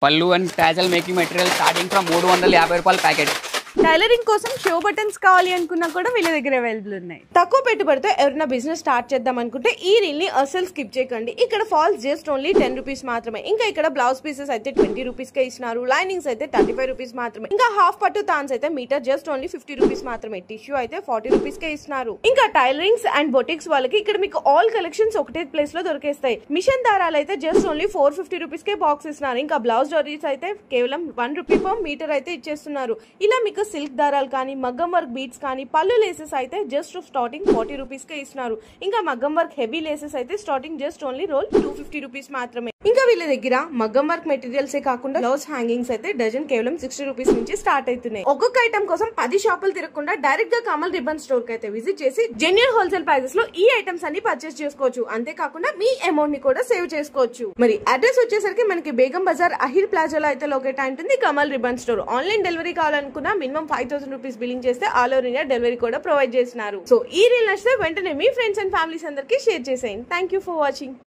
పళ్ళు and tassel making material starting from 350 రూపాయల packet. Tailoring కోసం షో బటన్స్ కావాలి అనుకున్నా కూడా వీళ్ళ దగ్గర అవైలబుల్ ఉన్నాయి. తక్కువ పెట్టుబడితో ఎవరైనా బిజినెస్ స్టార్ట్ చేద్దాం అనుకుంటే ఈ రీల్ ని అసలు స్కిప్ చేయకండి. ఇక్కడ ఫాల్స్ జస్ట్ ఓన్లీ 10 రూపీస్ మాత్రమే. ఇంకా ఇక్కడ బ్లౌజ్ పీసెస్ అయితే 20 రూపీస్ కే ఇస్తున్నారు. లైనింగ్స్ అయితే 35 రూపీస్ మాత్రమే. ఇంకా హాఫ్ పట్టు తాన్స్ అయితే మీటర్ జస్ట్ ఓన్లీ 50 రూపీస్ మాత్రమే. టిష్యూ అయితే 40 రూపీస్ కే ఇస్తున్నారు. ఇంకా టైలరింగ్స్ అండ్ బొటిక్స్ వాళ్ళకి ఇక్కడ మీకు ఆల్ కలెక్షన్స్ ఒకటే ప్లేస్ లో దొరికేస్తాయి. మిషన్ దారాలు అయితే జస్ట్ ఓన్లీ 450 రూపీస్ కే బాక్స్ ఇస్తున్నారు. ఇంకా బ్లౌజ్ డోరీస్ అయితే కేవలం 1 రూపీ పర్ మీటర్ అయితే ఇచ్చేస్తున్నారు. ఇలా మీకు సిల్క్ దారాలు కానీ మగ్గం వర్క్ బీట్స్ కానీ పళ్ళు లేసెస్ అయితే జస్ట్ స్టార్టింగ్ 40 రూపీస్ కే ఇస్తున్నారు. ఇంకా మగ్గం వర్క్ హెవీ లేసెస్ అయితే starting just only roll 250 rupees మాత్రమే. ఇంకా వీళ్ళ దగ్గర మగ్గం వర్క్ మెటీరియల్స్ కాకుండా బ్లౌజ్ హ్యాంగింగ్స్ అయితే డజన్ కేవలం 60 రూపీస్ నుంచి స్టార్ట్ అవుతున్నాయి. ఒక్కొక్క ఐటమ్ కోసం 10 షాపులు తిరగకుండా డైరెక్ట్ గా కమల్ రిబ్బన్ స్టోర్ కి అయితే విజిట్ చేసి జెన్యూన్ హోల్సేల్ ప్రైజెస్ లో ఈ ఐటమ్స్ అన్ని పర్చేస్ చేసుకోవచ్చు. అంతేకాకుండా మీ అమౌంట్ ని కూడా సేవ్ చేసుకోవచ్చు. మరి అడ్రస్ వచ్చేసరికి మనకి బేగం బజార్ అహిర్ ప్లాజాలో అయితే లొకేట్ ఉంటుంది Kamal ribbon store. Online delivery కావాలనుకున్నా మినిమం 5000 రూపీస్ బిల్లింగ్ చేస్తే ఆల్ ఓవర్ ఇండియా డెలివరీ కూడా ప్రొవైడ్ చేస్తున్నారు. సో ఈ రీల్ నచ్చితే వెంటనే మీ ఫ్రెండ్స్ అండ్ ఫ్యామిలీస్ అందరికి షేర్ చేసేయండి. Thank you for watching.